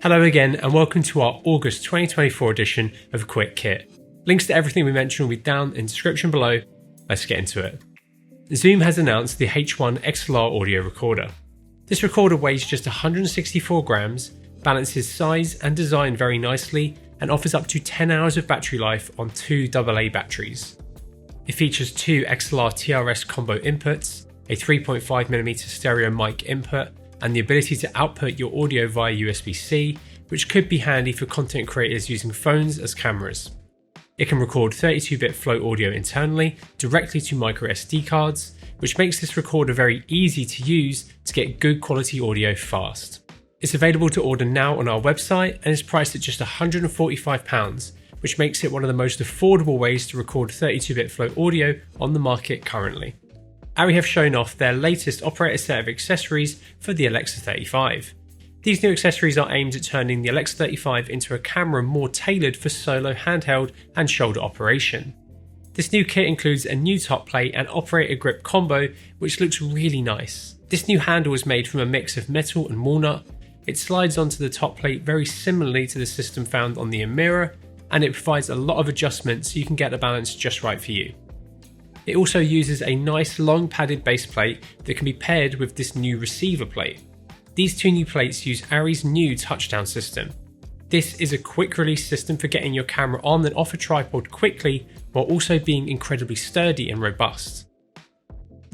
Hello again and welcome to our August 2024 edition of Quick Kit. Links to everything we mentioned will be down in the description below. Let's get into it. Zoom has announced the H1 XLR audio recorder. This recorder weighs just 164 grams, balances size and design very nicely, and offers up to 10 hours of battery life on two AA batteries. It features two XLR TRS combo inputs, a 3.5mm stereo mic input, and the ability to output your audio via USB-C, which could be handy for content creators using phones as cameras. It can record 32-bit float audio internally, directly to microSD cards, which makes this recorder very easy to use to get good quality audio fast. It's available to order now on our website and is priced at just £145, which makes it one of the most affordable ways to record 32-bit float audio on the market currently. ARRI have shown off their latest operator set of accessories for the Alexa 35. These new accessories are aimed at turning the Alexa 35 into a camera more tailored for solo, handheld and shoulder operation. This new kit includes a new top plate and operator grip combo, which looks really nice. This new handle is made from a mix of metal and walnut. It slides onto the top plate very similarly to the system found on the Amaran, and it provides a lot of adjustments so you can get the balance just right for you. It also uses a nice long padded base plate that can be paired with this new receiver plate. These two new plates use ARRI's new touchdown system. This is a quick release system for getting your camera on and off a tripod quickly while also being incredibly sturdy and robust.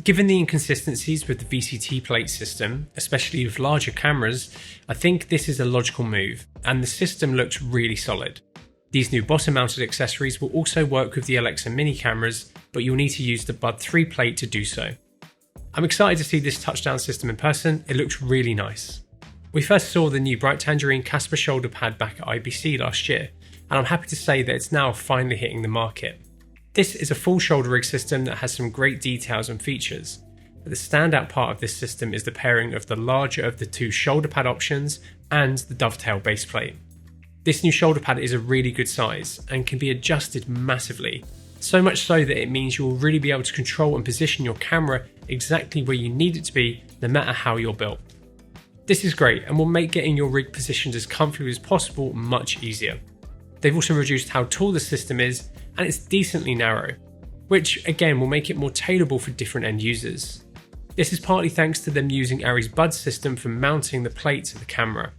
Given the inconsistencies with the VCT plate system, especially with larger cameras, I think this is a logical move, and the system looks really solid. These new bottom mounted accessories will also work with the Alexa mini cameras, but you'll need to use the Bud 3 plate to do so. I'm excited to see this touchdown system in person, it looks really nice. We first saw the new bright Tangerine KASBAH shoulder pad back at IBC last year, and I'm happy to say that it's now finally hitting the market. This is a full shoulder rig system that has some great details and features, but the standout part of this system is the pairing of the larger of the two shoulder pad options and the dovetail base plate. This new shoulder pad is a really good size and can be adjusted massively, so much so that it means you will really be able to control and position your camera exactly where you need it to be, no matter how you're built. This is great and will make getting your rig positioned as comfortably as possible much easier. They've also reduced how tall the system is, and it's decently narrow, which again will make it more tailorable for different end users. This is partly thanks to them using ARRI's Bud system for mounting the plate to the camera.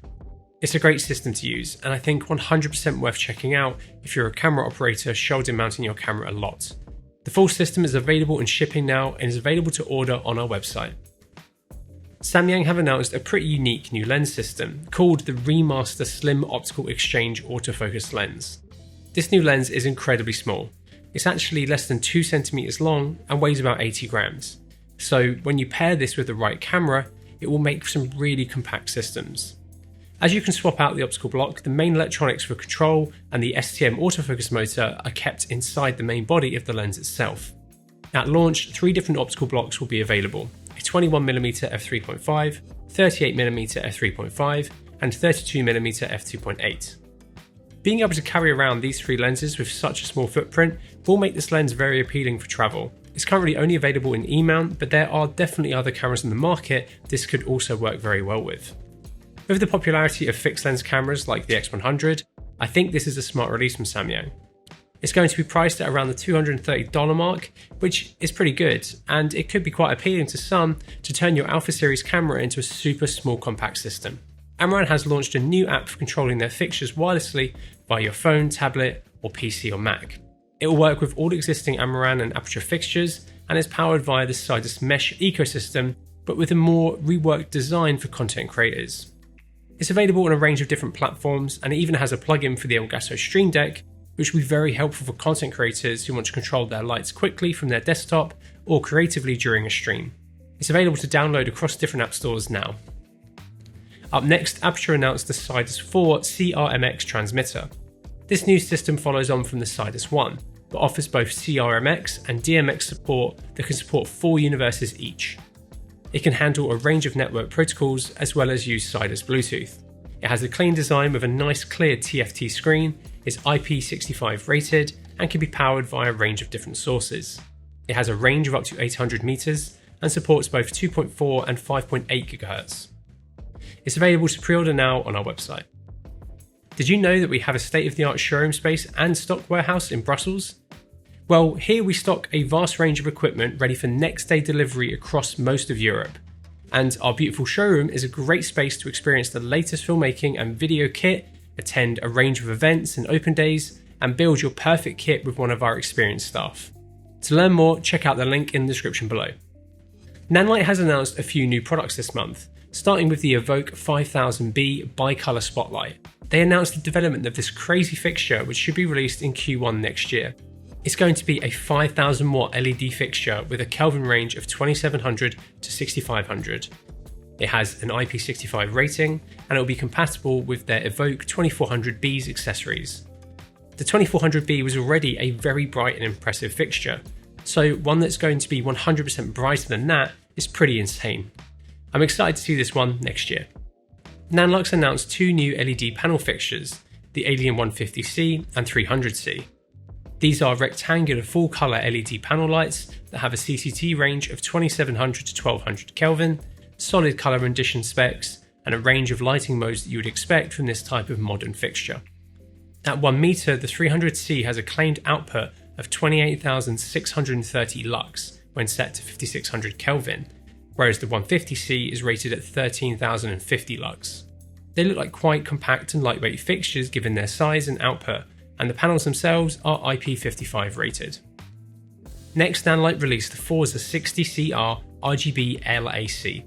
It's a great system to use, and I think 100% worth checking out if you're a camera operator shoulder mounting your camera a lot. The full system is available in shipping now and is available to order on our website. Samyang have announced a pretty unique new lens system called the Remaster Slim Optical Exchange Autofocus Lens. This new lens is incredibly small. It's actually less than 2 cm long and weighs about 80 grams. So when you pair this with the right camera, it will make some really compact systems. As you can swap out the optical block, the main electronics for control and the STM autofocus motor are kept inside the main body of the lens itself. At launch, 3 different optical blocks will be available: a 21mm f3.5, 38mm f3.5 and 32mm f2.8. Being able to carry around these 3 lenses with such a small footprint will make this lens very appealing for travel. It's currently only available in E-mount, but there are definitely other cameras in the market this could also work very well with. With the popularity of fixed lens cameras like the X100, I think this is a smart release from Samyang. It's going to be priced at around the $230 mark, which is pretty good, and it could be quite appealing to some to turn your Alpha Series camera into a super small compact system. Amaran has launched a new app for controlling their fixtures wirelessly via your phone, tablet or PC or Mac. It will work with all existing Amaran and Aputure fixtures and is powered via the Sidus Mesh ecosystem, but with a more reworked design for content creators. It's available on a range of different platforms, and it even has a plugin for the Elgato Stream Deck, which will be very helpful for content creators who want to control their lights quickly from their desktop or creatively during a stream. It's available to download across different app stores now. Up next, Aputure announced the Sidus 4 CRMX transmitter. This new system follows on from the Sidus 1, but offers both CRMX and DMX support that can support 4 universes each. It can handle a range of network protocols as well as use Sidus Bluetooth. It has a clean design with a nice clear TFT screen, is IP65 rated and can be powered via a range of different sources. It has a range of up to 800 meters and supports both 2.4 and 5.8 GHz. It's available to pre-order now on our website. Did you know that we have a state-of-the-art showroom space and stock warehouse in Brussels? Well, here we stock a vast range of equipment ready for next day delivery across most of Europe. And our beautiful showroom is a great space to experience the latest filmmaking and video kit, attend a range of events and open days, and build your perfect kit with one of our experienced staff. To learn more, check out the link in the description below. Nanlite has announced a few new products this month, starting with the Evoke 5000B Bicolor Spotlight. They announced the development of this crazy fixture, which should be released in Q1 next year. It's going to be a 5000 watt LED fixture with a Kelvin range of 2700 to 6500. It has an IP65 rating and it will be compatible with their Evoke 2400B's accessories. The 2400B was already a very bright and impressive fixture, so one that's going to be 100% brighter than that is pretty insane. I'm excited to see this one next year. Nanlite announced two new LED panel fixtures, the Alien 150C and 300C. These are rectangular full colour LED panel lights that have a CCT range of 2700 to 1200 Kelvin, solid colour rendition specs, and a range of lighting modes that you would expect from this type of modern fixture. At 1 metre, the 300C has a claimed output of 28,630 lux when set to 5600 Kelvin, whereas the 150C is rated at 13,050 lux. They look like quite compact and lightweight fixtures given their size and output, and the panels themselves are IP55 rated. Next, Nanlite released the Forza 60CR RGB LAC.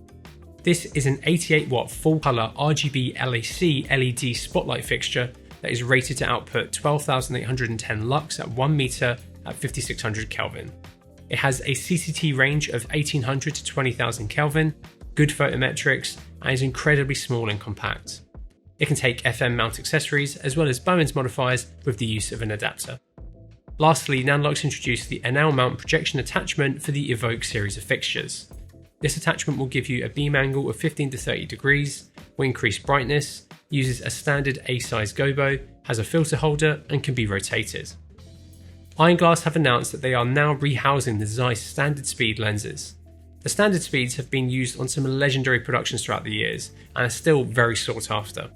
This is an 88 watt full colour RGB LAC LED spotlight fixture that is rated to output 12,810 lux at 1 metre at 5600 Kelvin. It has a CCT range of 1800 to 20,000 Kelvin, good photometrics, and is incredibly small and compact. It can take FM mount accessories as well as Bowens modifiers with the use of an adapter. Lastly, Nanlite introduced the Enel mount projection attachment for the Evoke series of fixtures. This attachment will give you a beam angle of 15 to 30 degrees, will increase brightness, uses a standard A-size gobo, has a filter holder, and can be rotated. IronGlass have announced that they are now rehousing the Zeiss standard speed lenses. The standard speeds have been used on some legendary productions throughout the years and are still very sought after.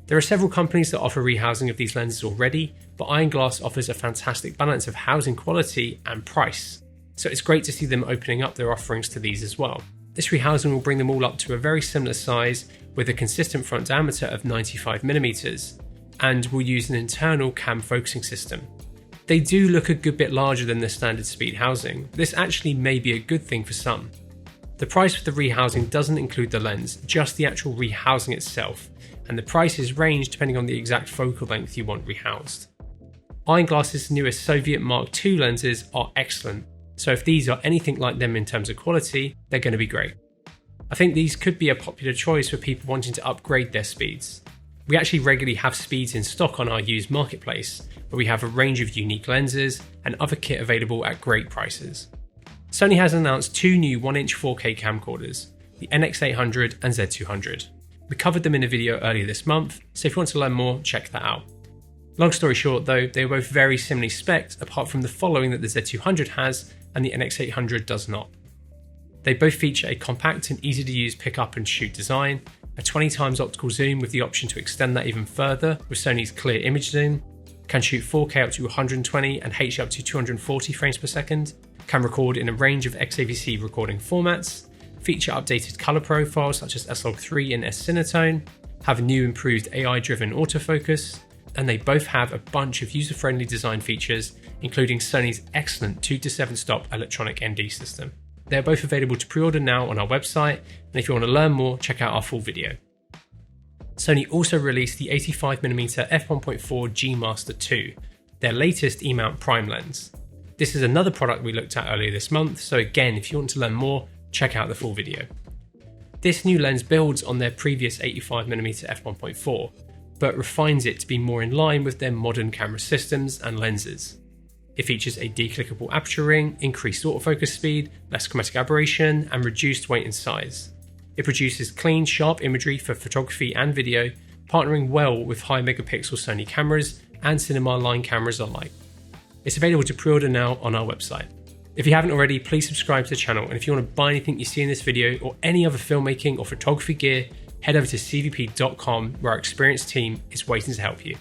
There are several companies that offer rehousing of these lenses already, but IronGlass offers a fantastic balance of housing quality and price, so it's great to see them opening up their offerings to these as well. This rehousing will bring them all up to a very similar size with a consistent front diameter of 95mm and will use an internal cam focusing system. They do look a good bit larger than the standard speed housing, but this actually may be a good thing for some. The price for the rehousing doesn't include the lens, just the actual rehousing itself, and the prices range depending on the exact focal length you want rehoused. IronGlass's newest Soviet Mark II lenses are excellent, so if these are anything like them in terms of quality, they're going to be great. I think these could be a popular choice for people wanting to upgrade their speeds. We actually regularly have speeds in stock on our used marketplace, where we have a range of unique lenses and other kit available at great prices. Sony has announced two new 1-inch 4K camcorders, the NX800 and Z200. We covered them in a video earlier this month, so if you want to learn more, check that out. Long story short though, they are both very similarly spec'd apart from the following that the Z200 has and the NX800 does not. They both feature a compact and easy to use pick up and shoot design, a 20x optical zoom with the option to extend that even further with Sony's clear image zoom, can shoot 4K up to 120 and HD up to 240 frames per second, can record in a range of XAVC recording formats, feature updated colour profiles such as S-Log3 and S-Cinetone, have a new improved AI-driven autofocus, and they both have a bunch of user-friendly design features, including Sony's excellent 2 to 7 stop electronic ND system. They're both available to pre-order now on our website, and if you want to learn more, check out our full video. Sony also released the 85mm f1.4 G Master 2, their latest E-mount prime lens. This is another product we looked at earlier this month, so again, if you want to learn more, check out the full video. This new lens builds on their previous 85mm f1.4, but refines it to be more in line with their modern camera systems and lenses. It features a declickable aperture ring, increased autofocus speed, less chromatic aberration, and reduced weight and size. It produces clean, sharp imagery for photography and video, partnering well with high megapixel Sony cameras and cinema line cameras alike. It's available to pre-order now on our website. If you haven't already, please subscribe to the channel, and if you want to buy anything you see in this video or any other filmmaking or photography gear, head over to cvp.com where our experienced team is waiting to help you.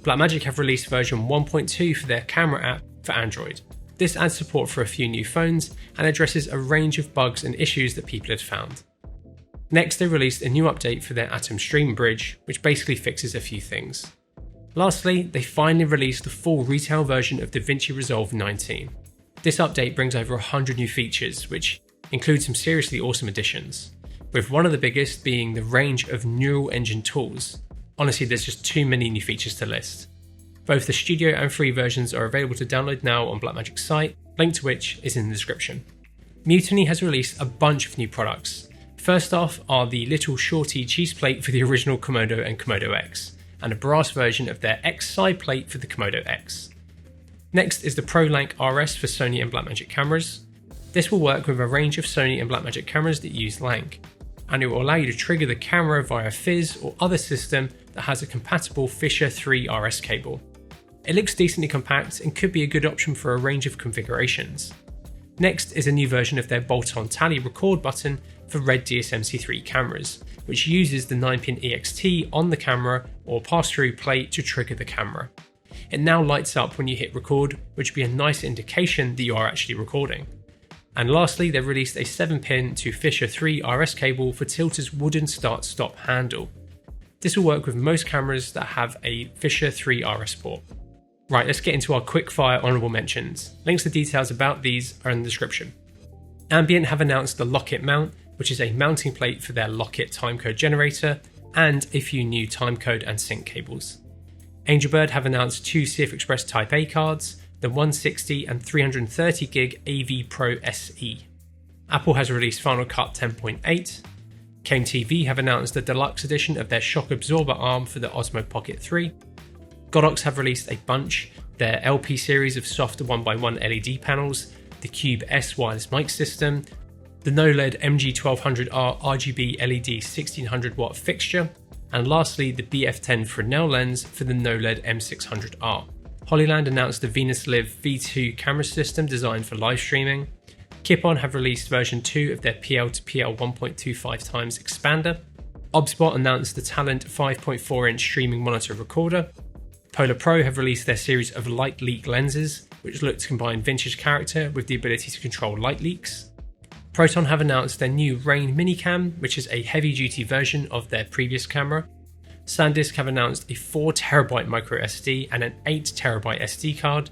Blackmagic have released version 1.2 for their camera app for Android. This adds support for a few new phones and addresses a range of bugs and issues that people had found. Next, they released a new update for their Atom Stream bridge, which basically fixes a few things. Lastly, they finally released the full retail version of DaVinci Resolve 19. This update brings over 100 new features, which includes some seriously awesome additions, with one of the biggest being the range of neural engine tools. Honestly, there's just too many new features to list. Both the studio and free versions are available to download now on Blackmagic's site, link to which is in the description. Mutiny has released a bunch of new products. First off are the little shorty cheese plate for the original Komodo and Komodo X, and a brass version of their X side plate for the Komodo X. Next is the ProLank RS for Sony and Blackmagic cameras. This will work with a range of Sony and Blackmagic cameras that use Lank, and it will allow you to trigger the camera via Fizz or other system that has a compatible Fisher 3 RS cable. It looks decently compact and could be a good option for a range of configurations. Next is a new version of their bolt-on tally record button for Red DSM-C3 cameras, which uses the 9-pin EXT on the camera or pass-through plate to trigger the camera. It now lights up when you hit record, which would be a nice indication that you are actually recording. And lastly, they've released a 7-pin to Fisher 3 RS cable for Tilter's wooden start-stop handle. This will work with most cameras that have a Fisher 3 RS port. Right, let's get into our quick-fire honourable mentions. Links to details about these are in the description. Ambient have announced the Lockit mount, which is a mounting plate for their Lockit timecode generator, and a few new timecode and sync cables. Angelbird have announced 2 CF Express Type A cards, the 160 and 330 gig AV Pro SE. Apple has released Final Cut 10.8. Kane TV have announced the deluxe edition of their shock absorber arm for the Osmo Pocket 3. Godox have released a bunch, their LP series of soft 1x1 LED panels, the Cube S wireless mic system, the NOLED MG1200R RGB LED 1600 watt fixture, and lastly the BF10 Fresnel lens for the NOLED M600R. Hollyland announced the Venus Live V2 camera system designed for live streaming. Kipon have released version 2 of their PL to PL 1.25x expander. Obspot announced the Talent 5.4-inch streaming monitor recorder. Polar Pro have released their series of light leak lenses, which look to combine vintage character with the ability to control light leaks. Proton have announced their new Rain Minicam, which is a heavy-duty version of their previous camera. SanDisk have announced a 4TB microSD and an 8TB SD card.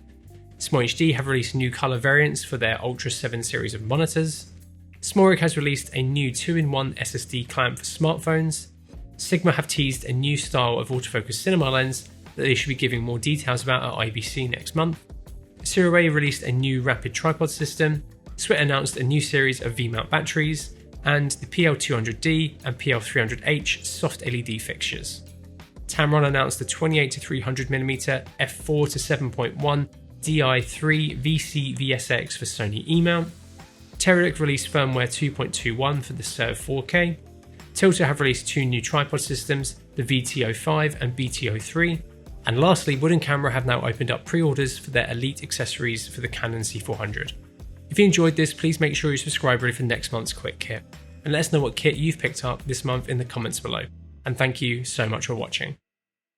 SMOHD have released new colour variants for their Ultra 7 series of monitors. Smorik has released a new 2-in-1 SSD clamp for smartphones. Sigma have teased a new style of autofocus cinema lens that they should be giving more details about at IBC next month. Sirui released a new rapid tripod system. Swit announced a new series of V-mount batteries, and the PL200D and PL300H soft LED fixtures. Tamron announced the 28-300mm f4 to 7.1 Di3 VC VSX for Sony E-mount. Teric released firmware 2.21 for the Serve 4K. Tilter have released 2 new tripod systems, the VT05 and BT03. And lastly, Wooden Camera have now opened up pre-orders for their Elite accessories for the Canon C400. If you enjoyed this, please make sure you subscribe ready for next month's quick kit, and let us know what kit you've picked up this month in the comments below. And thank you so much for watching.